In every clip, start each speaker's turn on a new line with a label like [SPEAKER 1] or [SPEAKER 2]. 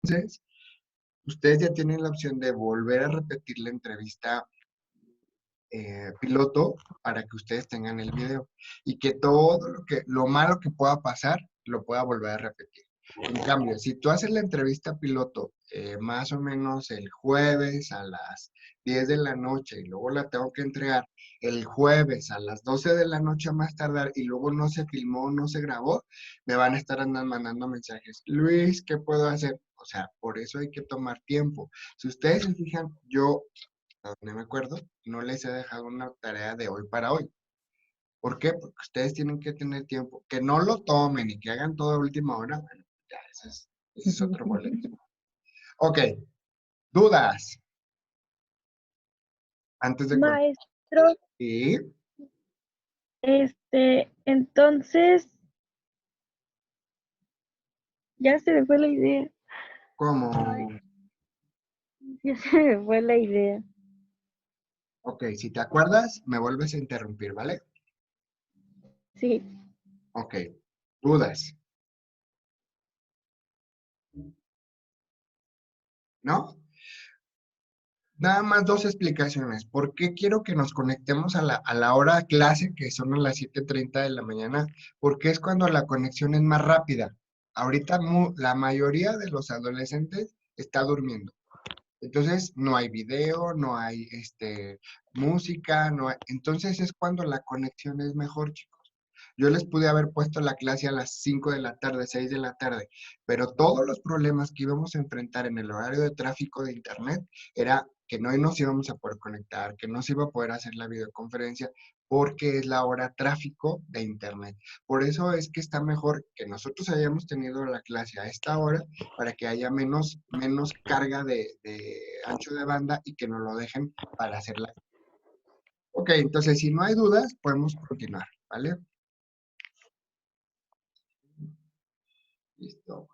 [SPEAKER 1] Entonces, ustedes ya tienen la opción de volver a repetir la entrevista piloto para que ustedes tengan el video y que todo lo malo que pueda pasar lo pueda volver a repetir. En cambio, si tú haces la entrevista piloto más o menos el jueves a las 10 de la noche y luego la tengo que entregar el jueves a las 12 de la noche a más tardar y luego no se filmó, no se grabó, me van a estar mandando mensajes. Luis, ¿qué puedo hacer? O sea, por eso hay que tomar tiempo. Si ustedes se fijan, yo no me acuerdo, no les he dejado una tarea de hoy para hoy. ¿Por qué? Porque ustedes tienen que tener tiempo. Que no lo tomen y que hagan todo a última hora, bueno, ya, ese es otro boleto. Ok, dudas antes de con...
[SPEAKER 2] Maestro,
[SPEAKER 1] ¿Y
[SPEAKER 2] entonces, ya se me fue la idea. Ay,
[SPEAKER 1] cómo?
[SPEAKER 2] ya se me fue la idea.
[SPEAKER 1] Ok, si te acuerdas, me vuelves a interrumpir, ¿vale?
[SPEAKER 2] Sí.
[SPEAKER 1] Ok, dudas, ¿no? Nada más dos explicaciones. ¿Por qué quiero que nos conectemos a la hora de clase, que son a las 7:30 de la mañana? Porque es cuando la conexión es más rápida. Ahorita la mayoría de los adolescentes está durmiendo. Entonces no hay video, no hay música, entonces es cuando la conexión es mejor, chicos. Yo les pude haber puesto la clase a las 5 de la tarde, 6 de la tarde, pero todos los problemas que íbamos a enfrentar en el horario de tráfico de internet era que no nos íbamos a poder conectar, que no se iba a poder hacer la videoconferencia porque es la hora tráfico de internet. Por eso es que está mejor que nosotros hayamos tenido la clase a esta hora para que haya menos carga de ancho de banda y que nos lo dejen para hacerla. Ok, entonces si no hay dudas, podemos continuar, ¿vale? Listo.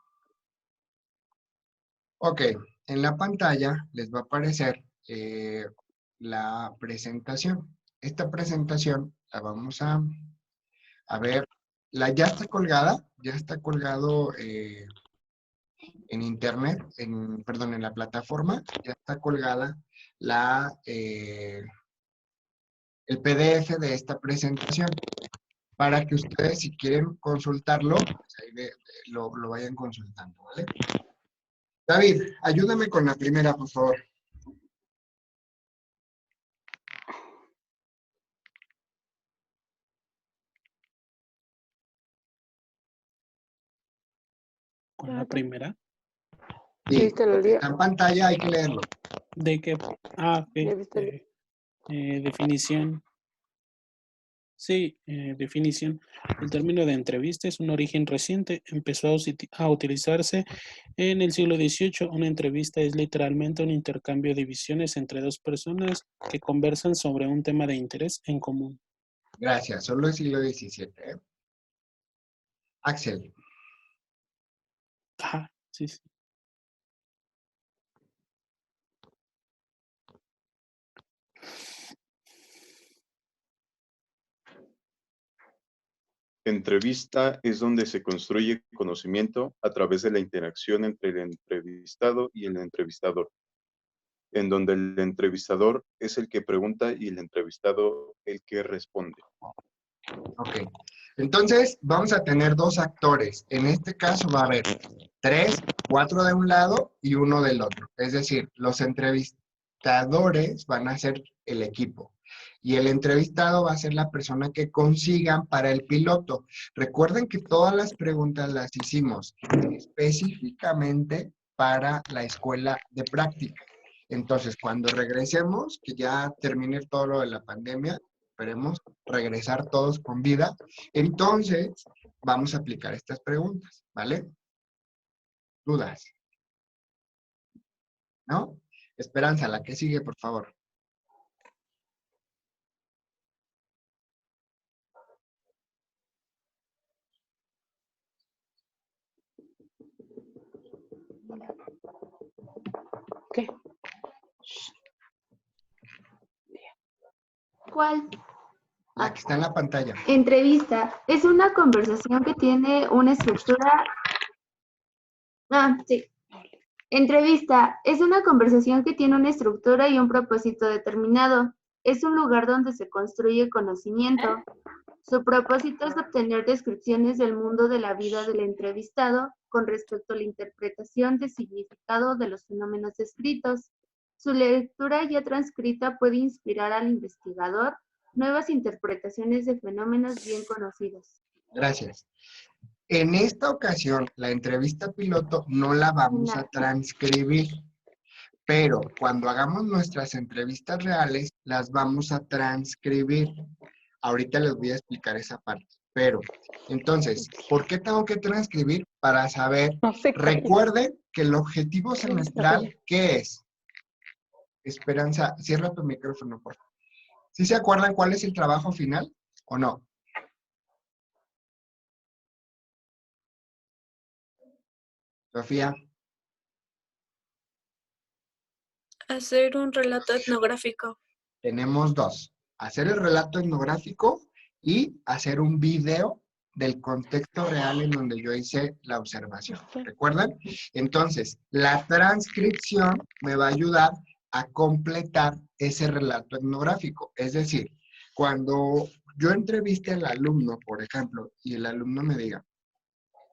[SPEAKER 1] Ok, en la pantalla les va a aparecer la presentación. Esta presentación la vamos a ver. Ya está colgada, ya está colgado en internet, perdón, en la plataforma, ya está colgada el PDF de esta presentación para que ustedes, si quieren consultarlo, pues ahí lo vayan consultando, ¿vale? David, ayúdame con la primera, por favor.
[SPEAKER 3] Con la primera.
[SPEAKER 1] Sí, lo que está en pantalla hay que leerlo.
[SPEAKER 3] ¿De qué? Ok. Definición. Sí, definición. El término de entrevista es un origen reciente. Empezó a utilizarse en el siglo XVIII. Una entrevista es literalmente un intercambio de visiones entre dos personas que conversan sobre un tema de interés en común.
[SPEAKER 1] Gracias, solo el siglo XVII, ¿eh? Axel.
[SPEAKER 3] Ajá, sí, sí.
[SPEAKER 4] Entrevista es donde se construye conocimiento a través de la interacción entre el entrevistado y el entrevistador, en donde el entrevistador es el que pregunta y el entrevistado el que responde.
[SPEAKER 1] Ok. Entonces, vamos a tener dos actores. En este caso va a haber 3, 4 de un lado y uno del otro. Es decir, los entrevistadores van a ser el equipo. Y el entrevistado va a ser la persona que consigan para el piloto. Recuerden que todas las preguntas las hicimos específicamente para la escuela de práctica. Entonces, cuando regresemos, que ya termine todo lo de la pandemia, esperemos regresar todos con vida, entonces vamos a aplicar estas preguntas, ¿vale? ¿Dudas? ¿No? Esperanza, la que sigue, por favor.
[SPEAKER 5] ¿Qué?
[SPEAKER 6] ¿Cuál?
[SPEAKER 1] La que está en la pantalla.
[SPEAKER 6] Entrevista. Es una conversación que tiene una estructura. Ah, sí. Entrevista es una conversación que tiene una estructura y un propósito determinado. Es un lugar donde se construye conocimiento. Su propósito es obtener descripciones del mundo de la vida del entrevistado con respecto a la interpretación de significado de los fenómenos descritos. Su lectura ya transcrita puede inspirar al investigador nuevas interpretaciones de fenómenos bien conocidos.
[SPEAKER 1] Gracias. En esta ocasión, la entrevista piloto no la vamos a transcribir, pero cuando hagamos nuestras entrevistas reales, las vamos a transcribir. Ahorita les voy a explicar esa parte. Pero, entonces, ¿por qué tengo que transcribir? Para saber, recuerden que el objetivo semestral, ¿qué es? Esperanza, cierra tu micrófono, por favor. ¿Sí se acuerdan cuál es el trabajo final o no? Sofía.
[SPEAKER 5] Hacer un relato etnográfico.
[SPEAKER 1] Tenemos dos. Hacer el relato etnográfico y hacer un video del contexto real en donde yo hice la observación. ¿Recuerdan? Entonces, la transcripción me va a ayudar a completar ese relato etnográfico. Es decir, cuando yo entreviste al alumno, por ejemplo, y el alumno me diga,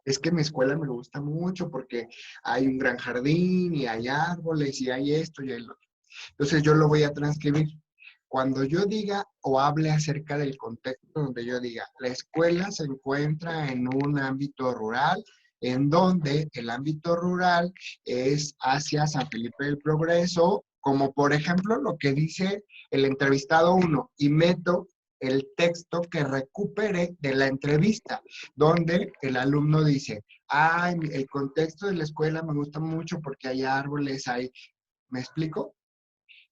[SPEAKER 1] es que mi escuela me gusta mucho porque hay un gran jardín y hay árboles y hay esto y hay lo otro. Entonces yo lo voy a transcribir. Cuando yo diga o hable acerca del contexto donde yo diga, la escuela se encuentra en un ámbito rural, en donde el ámbito rural es hacia San Felipe del Progreso, como por ejemplo lo que dice el entrevistado 1, y meto el texto que recupere de la entrevista, donde el alumno dice, ay, el contexto de la escuela me gusta mucho porque hay árboles, hay... ¿Me explico?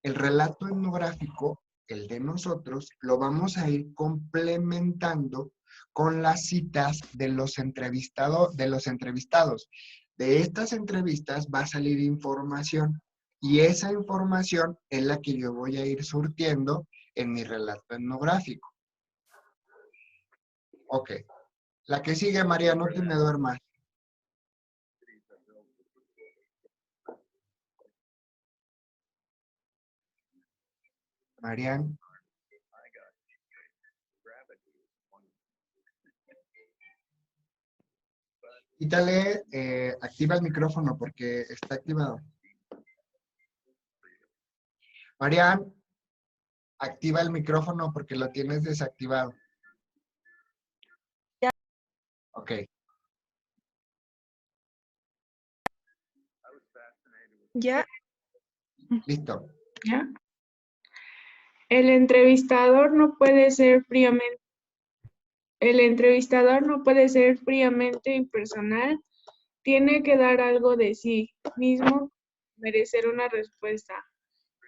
[SPEAKER 1] El relato etnográfico, el de nosotros, lo vamos a ir complementando con las citas de los entrevistados. De estas entrevistas va a salir información y esa información es la que yo voy a ir surtiendo en mi relato etnográfico. Ok. La que sigue, María, no te me duermas. Marian. Quítale, activa el micrófono porque está activado. Marian, activa el micrófono porque lo tienes desactivado.
[SPEAKER 2] Ya.
[SPEAKER 1] Ok.
[SPEAKER 7] Ya.
[SPEAKER 1] Listo.
[SPEAKER 7] Ya. El entrevistador no puede ser fríamente impersonal, tiene que dar algo de sí mismo, merecer una respuesta.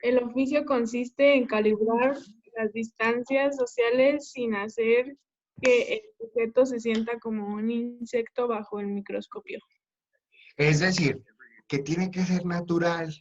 [SPEAKER 7] El oficio consiste en calibrar las distancias sociales sin hacer que el sujeto se sienta como un insecto bajo el microscopio.
[SPEAKER 1] Es decir, que tiene que ser natural.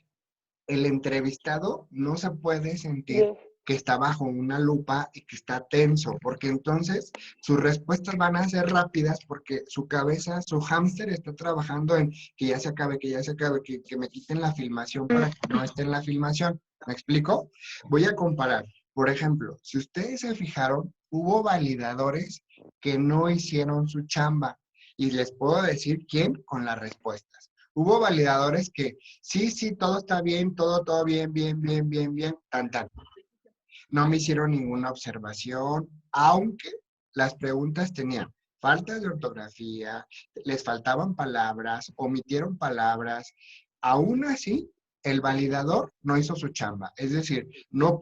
[SPEAKER 1] El entrevistado no se puede sentir que está bajo una lupa y que está tenso, porque entonces sus respuestas van a ser rápidas porque su cabeza, su hámster está trabajando en que ya se acabe, que me quiten la filmación para que no esté en la filmación. ¿Me explico? Voy a comparar. Por ejemplo, si ustedes se fijaron, hubo validadores que no hicieron su chamba y les puedo decir quién con las respuestas. Hubo validadores que sí, todo está bien, todo bien, bien, tan. No me hicieron ninguna observación, aunque las preguntas tenían faltas de ortografía, les faltaban palabras, omitieron palabras. Aún así, el validador no hizo su chamba. Es decir, no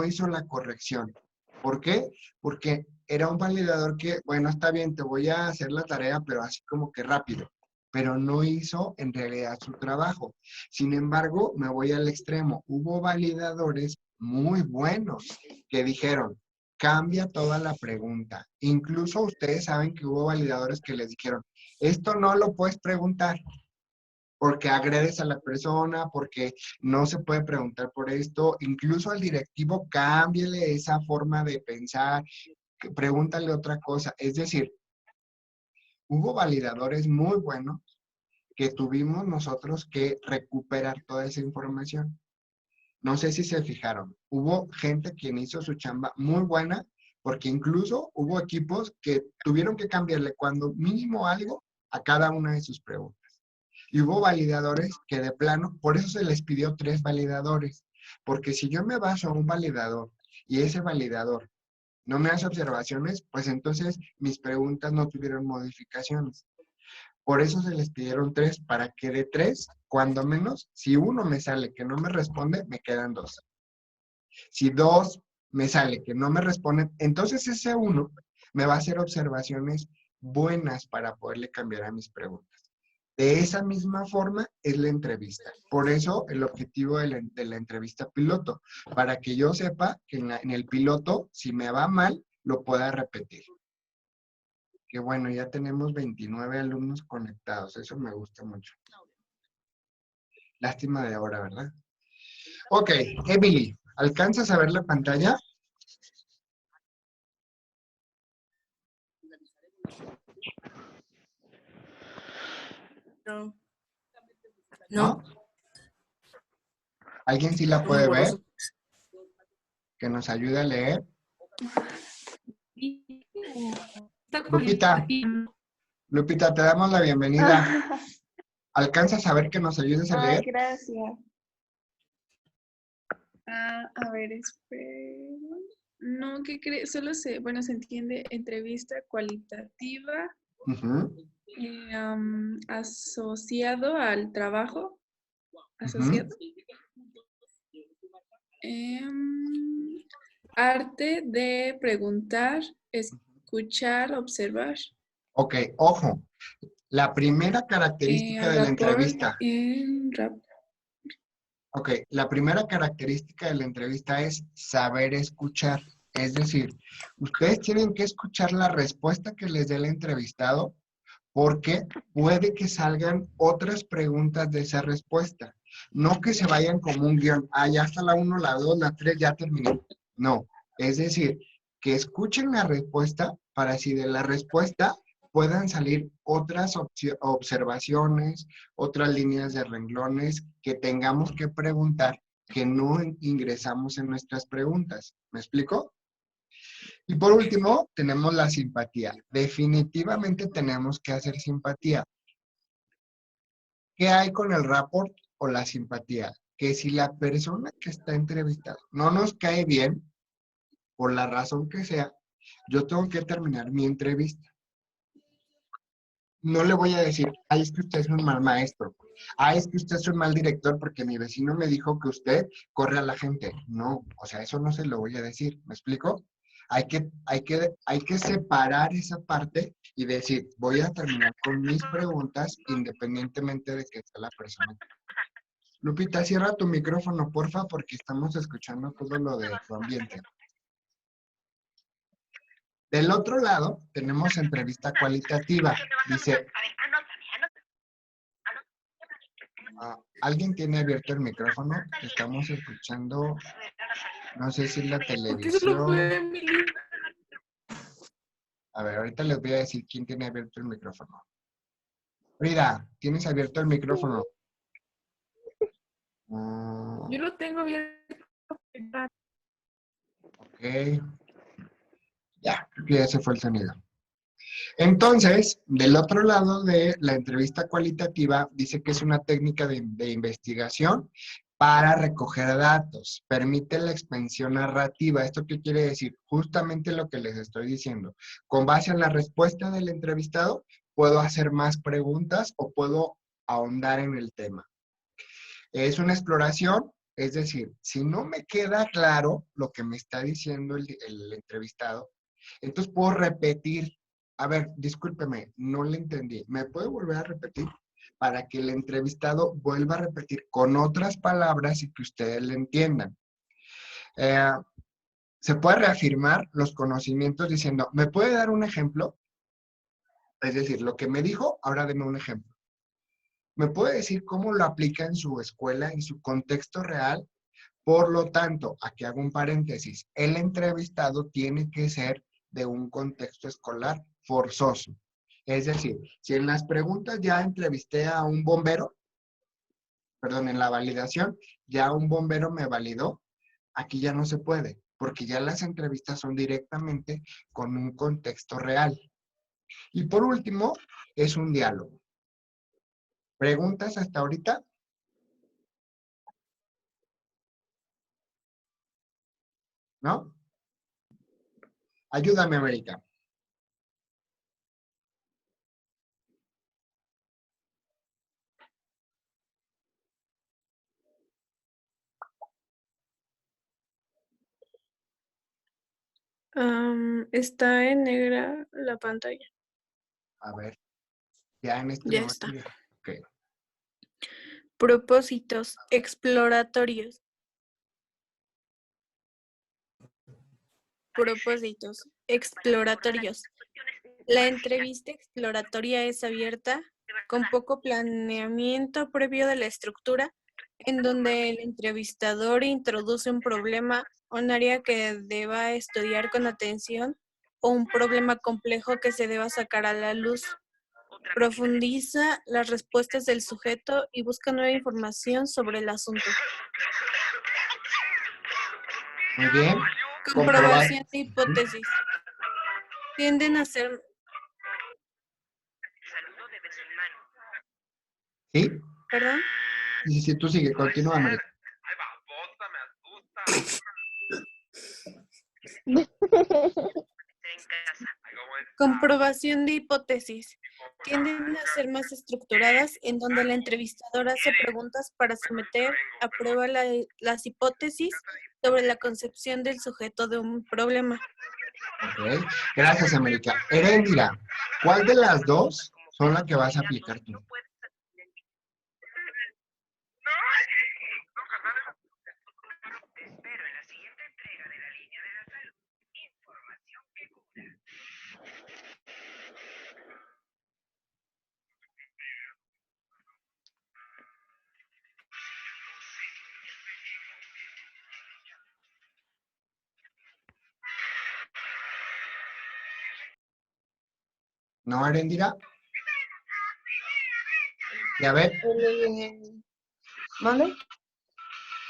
[SPEAKER 1] hizo la corrección. ¿Por qué? Porque era un validador que, bueno, está bien, te voy a hacer la tarea, pero así como que rápido. Pero no hizo en realidad su trabajo. Sin embargo, me voy al extremo. Hubo validadores muy buenos que dijeron, cambia toda la pregunta. Incluso ustedes saben que hubo validadores que les dijeron, esto no lo puedes preguntar porque agredes a la persona, porque no se puede preguntar por esto. Incluso al directivo, cámbiale esa forma de pensar, pregúntale otra cosa. Es decir, hubo validadores muy buenos que tuvimos nosotros que recuperar toda esa información. No sé si se fijaron, hubo gente quien hizo su chamba muy buena, porque incluso hubo equipos que tuvieron que cambiarle cuando mínimo algo a cada una de sus preguntas. Y hubo validadores que de plano, por eso se les pidió 3 validadores, porque si yo me baso a un validador y ese validador no me hace observaciones, pues entonces mis preguntas no tuvieron modificaciones. Por eso se les pidieron 3, para que de 3, cuando menos, si uno me sale que no me responde, me quedan 2. Si 2 me sale que no me responde, entonces ese 1 me va a hacer observaciones buenas para poderle cambiar a mis preguntas. De esa misma forma es la entrevista. Por eso el objetivo de la entrevista piloto, para que yo sepa que en el piloto, si me va mal, lo pueda repetir. Que bueno, ya tenemos 29 alumnos conectados. Eso me gusta mucho. Lástima de ahora, ¿verdad? Ok, Emily, ¿alcanzas a ver la pantalla?
[SPEAKER 5] No.
[SPEAKER 1] ¿No? ¿Alguien sí la puede ver? Que nos ayude a leer. Lupita, te damos la bienvenida. ¿Alcanzas a ver que nos ayudes a leer?
[SPEAKER 7] Gracias. A ver, espera. No, ¿qué crees? Solo se entiende entrevista cualitativa asociado al trabajo. Asociado. Arte de preguntar, escuchar, observar.
[SPEAKER 1] Ok, ojo. La primera característica de la entrevista. Ok, la primera característica de la entrevista es saber escuchar. Es decir, ustedes tienen que escuchar la respuesta que les dé el entrevistado, porque puede que salgan otras preguntas de esa respuesta. No que se vayan como un guión. Ya está la 1, la 2, la 3, ya terminé. No, es decir, que escuchen la respuesta para así de la respuesta puedan salir otras observaciones, otras líneas de renglones que tengamos que preguntar que no ingresamos en nuestras preguntas. ¿Me explico? Y por último, tenemos la simpatía. Definitivamente tenemos que hacer simpatía. ¿Qué hay con el rapport o la simpatía? Que si la persona que está entrevistada no nos cae bien, por la razón que sea, yo tengo que terminar mi entrevista. No le voy a decir, ay, es que usted es un mal maestro. Ay, es que usted es un mal director porque mi vecino me dijo que usted corre a la gente. No, o sea, eso no se lo voy a decir. ¿Me explico? Hay que separar esa parte y decir, voy a terminar con mis preguntas independientemente de que sea la persona. Lupita, cierra tu micrófono, porfa, porque estamos escuchando todo lo de tu ambiente. Del otro lado, tenemos entrevista cualitativa. Dice, ¿alguien tiene abierto el micrófono? Estamos escuchando, no sé si la televisión. A ver, ahorita les voy a decir quién tiene abierto el micrófono. Frida, ¿tienes abierto el micrófono?
[SPEAKER 2] Yo lo tengo abierto.
[SPEAKER 1] Ok. Ya, creo que ya se fue el sonido. Entonces, del otro lado de la entrevista cualitativa, dice que es una técnica de investigación para recoger datos. Permite la expansión narrativa. ¿Esto qué quiere decir? Justamente lo que les estoy diciendo. Con base en la respuesta del entrevistado, puedo hacer más preguntas o puedo ahondar en el tema. Es una exploración, es decir, si no me queda claro lo que me está diciendo el entrevistado, entonces puedo repetir. A ver, discúlpeme, no le entendí. ¿Me puede volver a repetir? Para que el entrevistado vuelva a repetir con otras palabras y que ustedes le entiendan. Se puede reafirmar los conocimientos diciendo, ¿me puede dar un ejemplo? Es decir, lo que me dijo, ahora deme un ejemplo. ¿Me puede decir cómo lo aplica en su escuela, en su contexto real? Por lo tanto, aquí hago un paréntesis. El entrevistado tiene que ser de un contexto escolar forzoso. Es decir, si en las preguntas ya entrevisté a un bombero, perdón, en la validación, ya un bombero me validó, aquí ya no se puede, porque ya las entrevistas son directamente con un contexto real. Y por último, es un diálogo. ¿Preguntas hasta ahorita? ¿No? Ayúdame, América.
[SPEAKER 5] Está en negra la pantalla.
[SPEAKER 1] A ver, ya en este
[SPEAKER 5] Ya
[SPEAKER 1] momento.
[SPEAKER 5] está.
[SPEAKER 1] Ok.
[SPEAKER 5] Propósitos exploratorios. Propósitos exploratorios. La entrevista exploratoria es abierta, con poco planeamiento previo de la estructura, en donde el entrevistador introduce un problema, un área que deba estudiar con atención o un problema complejo que se deba sacar a la luz. Profundiza las respuestas del sujeto y busca nueva información sobre el asunto.
[SPEAKER 1] Muy bien.
[SPEAKER 5] Comprobación de hipótesis. Tienden a ser...
[SPEAKER 1] ¿Sí?
[SPEAKER 5] ¿Perdón?
[SPEAKER 1] Sí, tú sigue, continúa, América.
[SPEAKER 5] Comprobación de hipótesis. Tienden a ser más estructuradas, en donde el entrevistador hace preguntas para someter a prueba las hipótesis sobre la concepción del sujeto de un problema.
[SPEAKER 1] Ok. Gracias, América. Heréndira, ¿cuál de las dos son las que vas a aplicar tú? ¿No, Heréndira? Y a ver,
[SPEAKER 2] ¿Mande?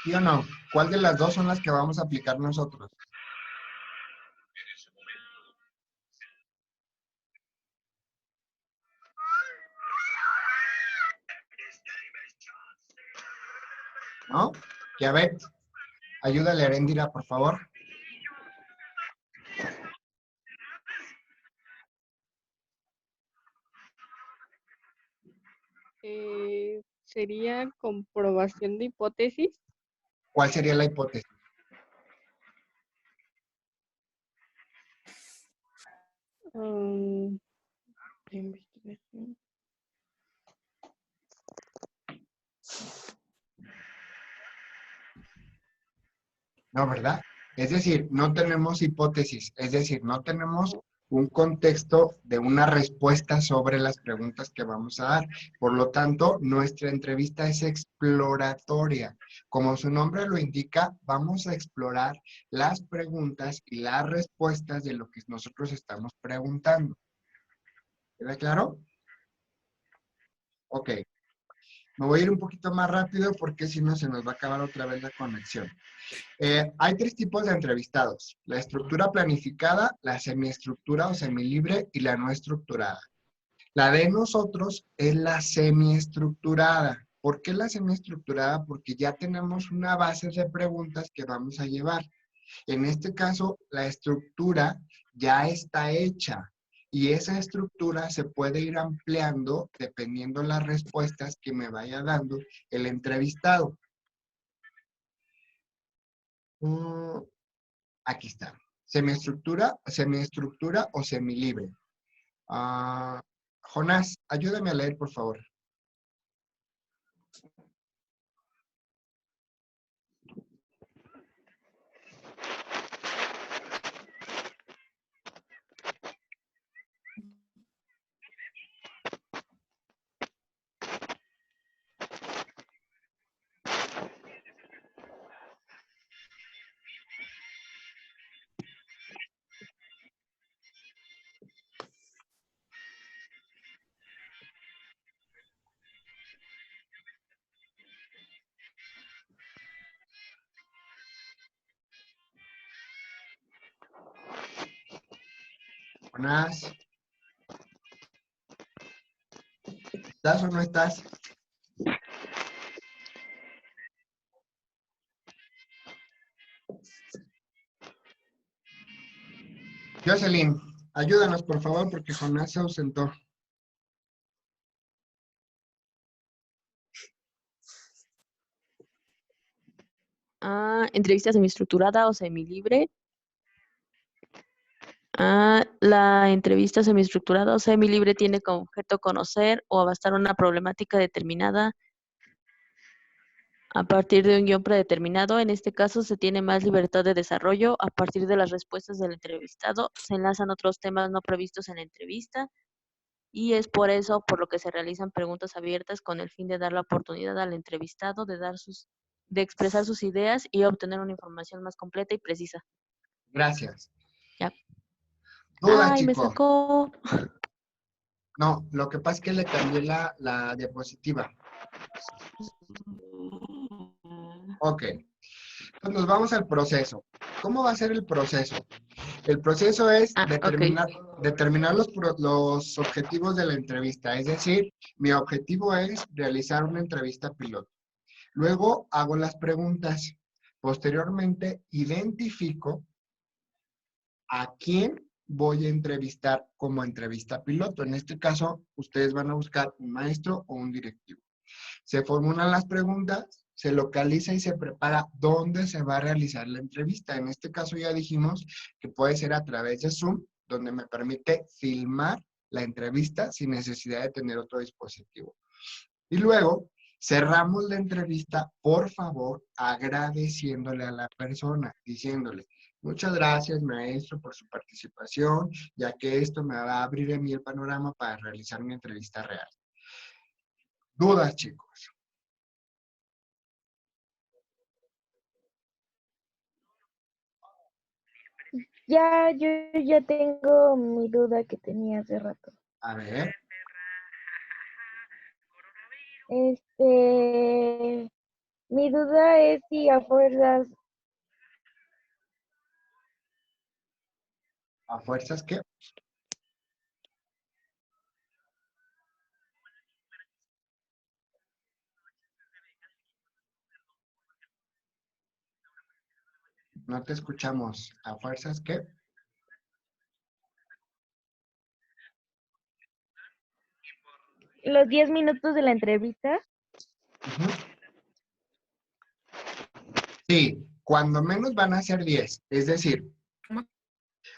[SPEAKER 1] ¿sí o no? ¿Cuál de las dos son las que vamos a aplicar nosotros? ¿No? Y a ver, ayúdale a Heréndira, por favor.
[SPEAKER 2] Sería comprobación de hipótesis.
[SPEAKER 1] ¿Cuál sería la hipótesis?
[SPEAKER 2] De investigación.
[SPEAKER 1] No, ¿verdad? Es decir, no tenemos hipótesis, es decir, no tenemos un contexto de una respuesta sobre las preguntas que vamos a dar. Por lo tanto, nuestra entrevista es exploratoria. Como su nombre lo indica, vamos a explorar las preguntas y las respuestas de lo que nosotros estamos preguntando. ¿Queda claro? Ok. Me voy a ir un poquito más rápido porque si no se nos va a acabar otra vez la conexión. Hay tres tipos de entrevistados: la estructura planificada, la semiestructura o semilibre y la no estructurada. La de nosotros es la semiestructurada. ¿Por qué la semiestructurada? Porque ya tenemos una base de preguntas que vamos a llevar. En este caso, la estructura ya está hecha y esa estructura se puede ir ampliando dependiendo las respuestas que me vaya dando el entrevistado. Aquí está. Semiestructura o semilibre. Jonás, ayúdame a leer, por favor. Jonás. ¿Estás o no estás? Jocelyn, ayúdanos por favor porque Jonás se ausentó.
[SPEAKER 2] Entrevista semiestructurada o semilibre. La entrevista semiestructurada o semilibre tiene como objeto conocer o abastar una problemática determinada a partir de un guión predeterminado. En este caso se tiene más libertad de desarrollo. A partir de las respuestas del entrevistado se enlazan otros temas no previstos en la entrevista y es por eso por lo que se realizan preguntas abiertas con el fin de dar la oportunidad al entrevistado de expresar sus ideas y obtener una información más completa y precisa.
[SPEAKER 1] Gracias.
[SPEAKER 2] Ya.
[SPEAKER 1] Dudas,
[SPEAKER 2] Ay, me
[SPEAKER 1] chicos.
[SPEAKER 2] sacó.
[SPEAKER 1] No, lo que pasa es que le cambié la diapositiva. Ok. Entonces nos vamos al proceso. ¿Cómo va a ser el proceso? El proceso es determinar los objetivos de la entrevista. Es decir, mi objetivo es realizar una entrevista piloto. Luego hago las preguntas. Posteriormente identifico a quién voy a entrevistar como entrevista piloto. En este caso, ustedes van a buscar un maestro o un directivo. Se formulan las preguntas, se localiza y se prepara dónde se va a realizar la entrevista. En este caso ya dijimos que puede ser a través de Zoom, donde me permite filmar la entrevista sin necesidad de tener otro dispositivo. Y luego cerramos la entrevista, por favor, agradeciéndole a la persona, diciéndole, muchas gracias, maestro, por su participación, ya que esto me va a abrir a mí el panorama para realizar una entrevista real. ¿Dudas, chicos?
[SPEAKER 2] Yo ya tengo mi duda que tenía hace rato.
[SPEAKER 1] A ver.
[SPEAKER 2] Mi duda es si a fuerzas.
[SPEAKER 1] ¿A fuerzas qué? No te escuchamos. ¿A fuerzas qué?
[SPEAKER 2] Los 10 minutos de la entrevista.
[SPEAKER 1] Sí, cuando menos van a ser 10. Es decir,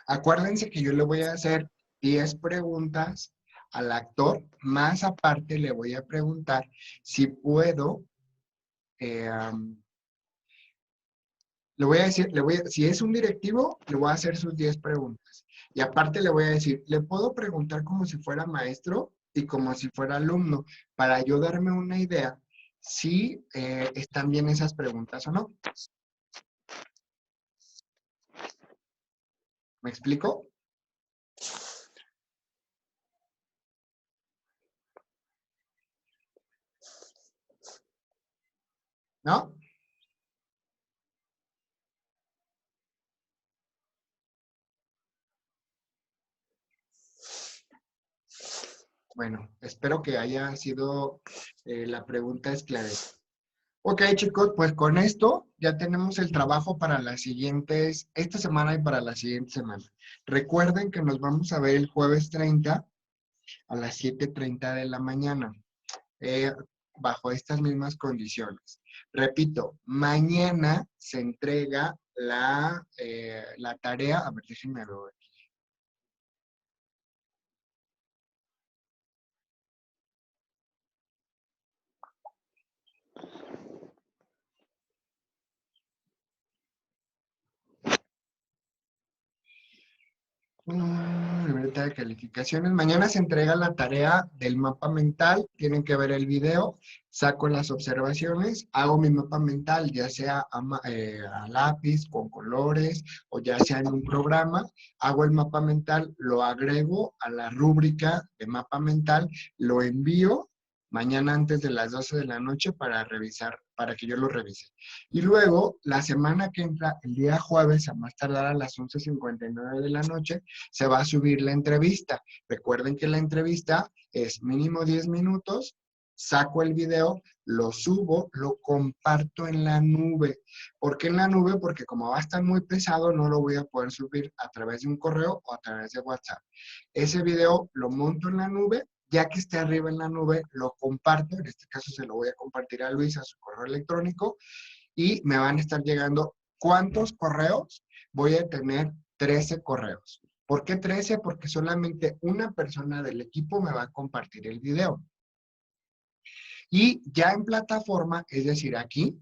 [SPEAKER 1] acuérdense que yo le voy a hacer 10 preguntas al actor, más aparte le voy a preguntar si puedo, le voy a decir, si es un directivo, le voy a hacer sus 10 preguntas. Y aparte le voy a decir, le puedo preguntar como si fuera maestro y como si fuera alumno, para yo darme una idea si están bien esas preguntas o no. ¿Me explico? ¿No? Bueno, espero que haya sido la pregunta esclarecida. Ok, chicos, pues con esto ya tenemos el trabajo para las siguientes, esta semana y para la siguiente semana. Recuerden que nos vamos a ver el jueves 30 a las 7:30 de la mañana, bajo estas mismas condiciones. Repito, mañana se entrega la tarea, a ver, déjenme ver. Libreta de calificaciones. Mañana se entrega la tarea del mapa mental. Tienen que ver el video. Saco las observaciones. Hago mi mapa mental, ya sea a lápiz, con colores, o ya sea en un programa. Hago el mapa mental, lo agrego a la rúbrica de mapa mental, lo envío mañana antes de las 12 de la noche para para que yo lo revise. Y luego, la semana que entra, el día jueves, a más tardar a las 11:59 de la noche, se va a subir la entrevista. Recuerden que la entrevista es mínimo 10 minutos, saco el video, lo subo, lo comparto en la nube. ¿Por qué en la nube? Porque como va a estar muy pesado, no lo voy a poder subir a través de un correo o a través de WhatsApp. Ese video lo monto en la nube, ya que esté arriba en la nube, lo comparto, en este caso se lo voy a compartir a Luis a su correo electrónico, y me van a estar llegando, ¿cuántos correos? Voy a tener 13 correos. ¿Por qué 13? Porque solamente una persona del equipo me va a compartir el video. Y ya en plataforma, es decir, aquí,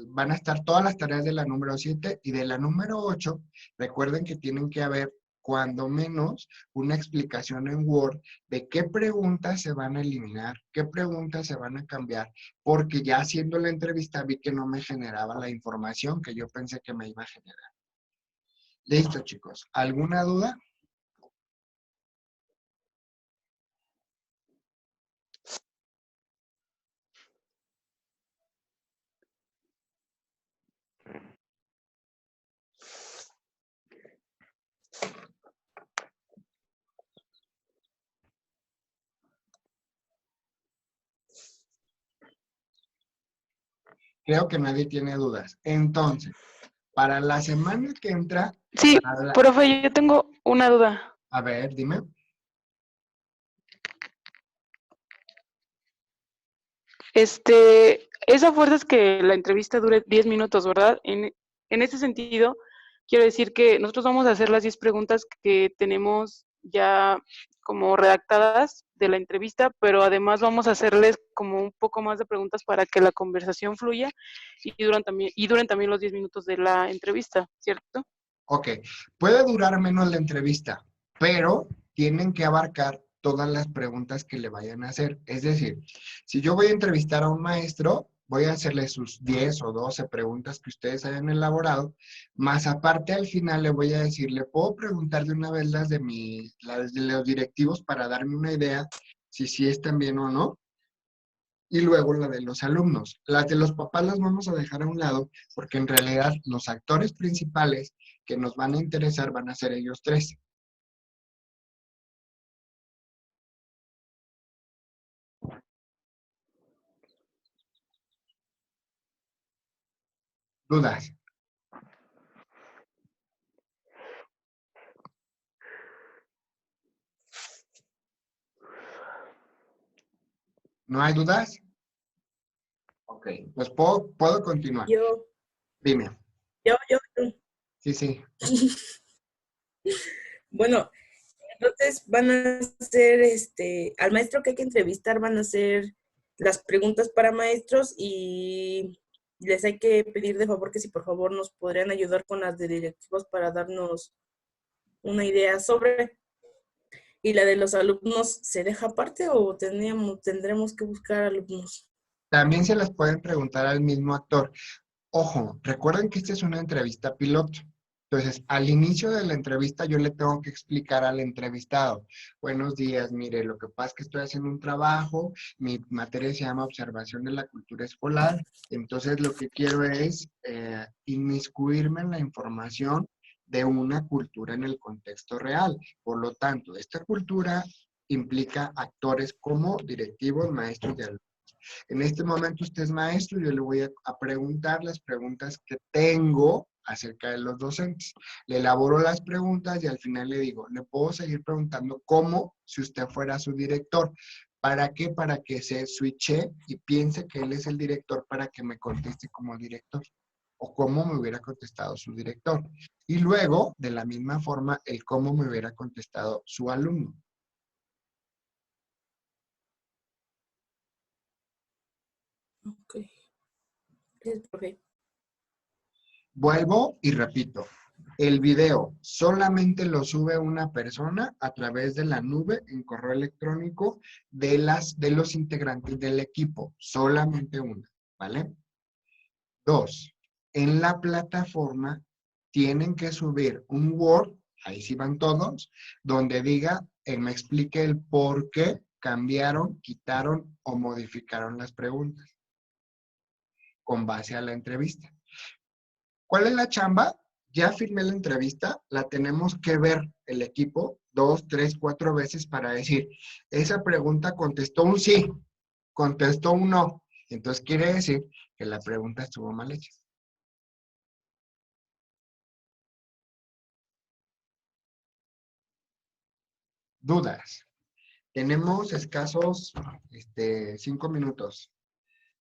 [SPEAKER 1] van a estar todas las tareas de la número 7 y de la número 8. Recuerden que tienen que haber, cuando menos, una explicación en Word de qué preguntas se van a eliminar, qué preguntas se van a cambiar, porque ya haciendo la entrevista vi que no me generaba la información que yo pensé que me iba a generar. Listo, chicos. ¿Alguna duda? Creo que nadie tiene dudas. Entonces, para la semana que entra...
[SPEAKER 8] Sí, profe, yo tengo una duda.
[SPEAKER 1] A ver, dime.
[SPEAKER 8] Esa fuerza es que la entrevista dure 10 minutos, ¿verdad? En ese sentido, quiero decir que nosotros vamos a hacer las 10 preguntas que tenemos ya como redactadas de la entrevista, pero además vamos a hacerles como un poco más de preguntas para que la conversación fluya y duren también los 10 minutos de la entrevista, ¿cierto?
[SPEAKER 1] Ok, puede durar menos la entrevista, pero tienen que abarcar todas las preguntas que le vayan a hacer. Es decir, si yo voy a entrevistar a un maestro, voy a hacerle sus 10 o 12 preguntas que ustedes hayan elaborado, más aparte al final le voy a decir, ¿le puedo preguntar de una vez las de los directivos para darme una idea si sí están bien o no? Y luego la de los alumnos. Las de los papás las vamos a dejar a un lado porque en realidad los actores principales que nos van a interesar van a ser ellos tres. ¿Dudas? ¿No hay dudas? Ok, pues puedo continuar.
[SPEAKER 9] Yo.
[SPEAKER 1] Dime.
[SPEAKER 9] Yo.
[SPEAKER 1] Sí, sí.
[SPEAKER 9] Bueno, entonces van a hacer, al maestro que hay que entrevistar van a hacer las preguntas para maestros y les hay que pedir de favor que si por favor nos podrían ayudar con las de directivos para darnos una idea sobre. ¿Y la de los alumnos se deja aparte o tendremos que buscar alumnos?
[SPEAKER 1] También se las pueden preguntar al mismo actor. Ojo, recuerden que esta es una entrevista piloto. Entonces, al inicio de la entrevista yo le tengo que explicar al entrevistado. Buenos días, mire, lo que pasa es que estoy haciendo un trabajo, mi materia se llama Observación de la Cultura Escolar, entonces lo que quiero es inmiscuirme en la información de una cultura en el contexto real. Por lo tanto, esta cultura implica actores como directivos, maestros y alumnos. En este momento usted es maestro, yo le voy a preguntar las preguntas que tengo acerca de los docentes. Le elaboro las preguntas y al final le digo, le puedo seguir preguntando cómo si usted fuera su director. ¿Para qué? Para que se switche y piense que él es el director para que me conteste como director. O cómo me hubiera contestado su director. Y luego, de la misma forma, el cómo me hubiera contestado su alumno.
[SPEAKER 9] Ok. Gracias, profe.
[SPEAKER 1] Vuelvo y repito. El video solamente lo sube una persona a través de la nube en correo electrónico de los integrantes del equipo. Solamente una, ¿vale? 2. En la plataforma tienen que subir un Word, ahí sí van todos, donde diga, me explique el por qué cambiaron, quitaron o modificaron las preguntas. con base a la entrevista. ¿Cuál es la chamba? Ya firmé la entrevista, la tenemos que ver el equipo 2, 3, 4 veces para decir, esa pregunta contestó un sí, contestó un no. Entonces quiere decir que la pregunta estuvo mal hecha. Dudas. Tenemos escasos 5 minutos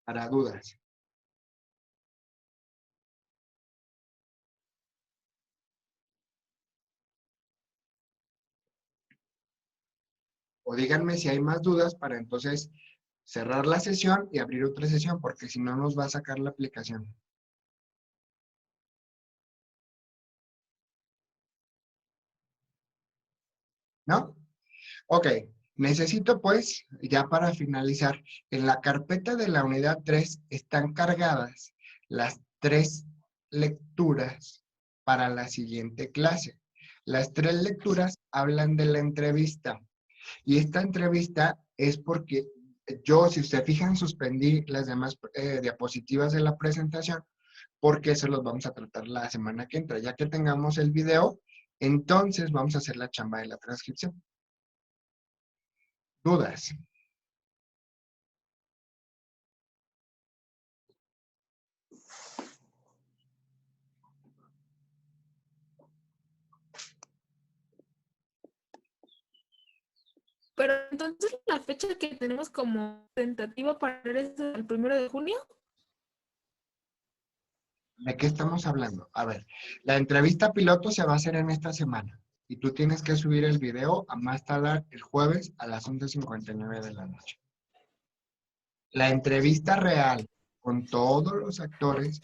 [SPEAKER 1] para dudas. O díganme si hay más dudas para entonces cerrar la sesión y abrir otra sesión, porque si no nos va a sacar la aplicación. ¿No? Ok, necesito pues, ya para finalizar, en la carpeta de la unidad 3 están cargadas las 3 lecturas para la siguiente clase. Las 3 lecturas hablan de la entrevista. Y esta entrevista es porque yo, si ustedes fijan, suspendí las demás diapositivas de la presentación, porque eso los vamos a tratar la semana que entra. Ya que tengamos el video, entonces vamos a hacer la chamba de la transcripción. ¿Dudas?
[SPEAKER 5] Pero entonces la fecha que tenemos como tentativa para ver es el 1 de junio.
[SPEAKER 1] ¿De qué estamos hablando? A ver, la entrevista piloto se va a hacer en esta semana. Y tú tienes que subir el video a más tardar el jueves a las 11:59 de la noche. La entrevista real con todos los actores,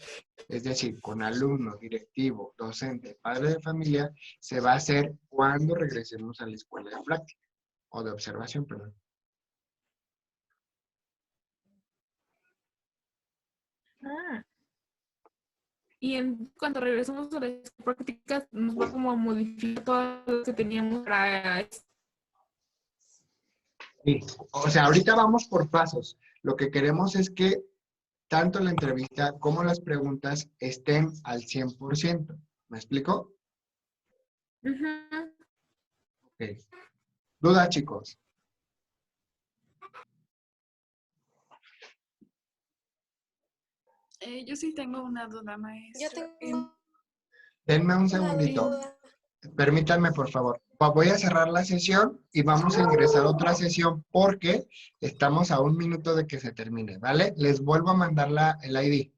[SPEAKER 1] es decir, con alumno, directivo, docente, padre de familia, se va a hacer cuando regresemos a la escuela de práctica, o de observación, perdón.
[SPEAKER 5] Ah. Y cuando regresemos a las prácticas, nos va como a modificar todo lo que teníamos para...
[SPEAKER 1] Sí, o sea, ahorita vamos por pasos. Lo que queremos es que tanto la entrevista como las preguntas estén al 100%. ¿Me explico? Ok. ¿Duda, chicos?
[SPEAKER 10] Yo sí tengo una duda, maestra.
[SPEAKER 9] Yo tengo
[SPEAKER 1] Denme un
[SPEAKER 9] una
[SPEAKER 1] segundito.
[SPEAKER 9] duda.
[SPEAKER 1] Permítanme, por favor. Voy a cerrar la sesión y vamos a ingresar a otra sesión porque estamos a 1 minuto de que se termine, ¿vale? Les vuelvo a mandar el ID.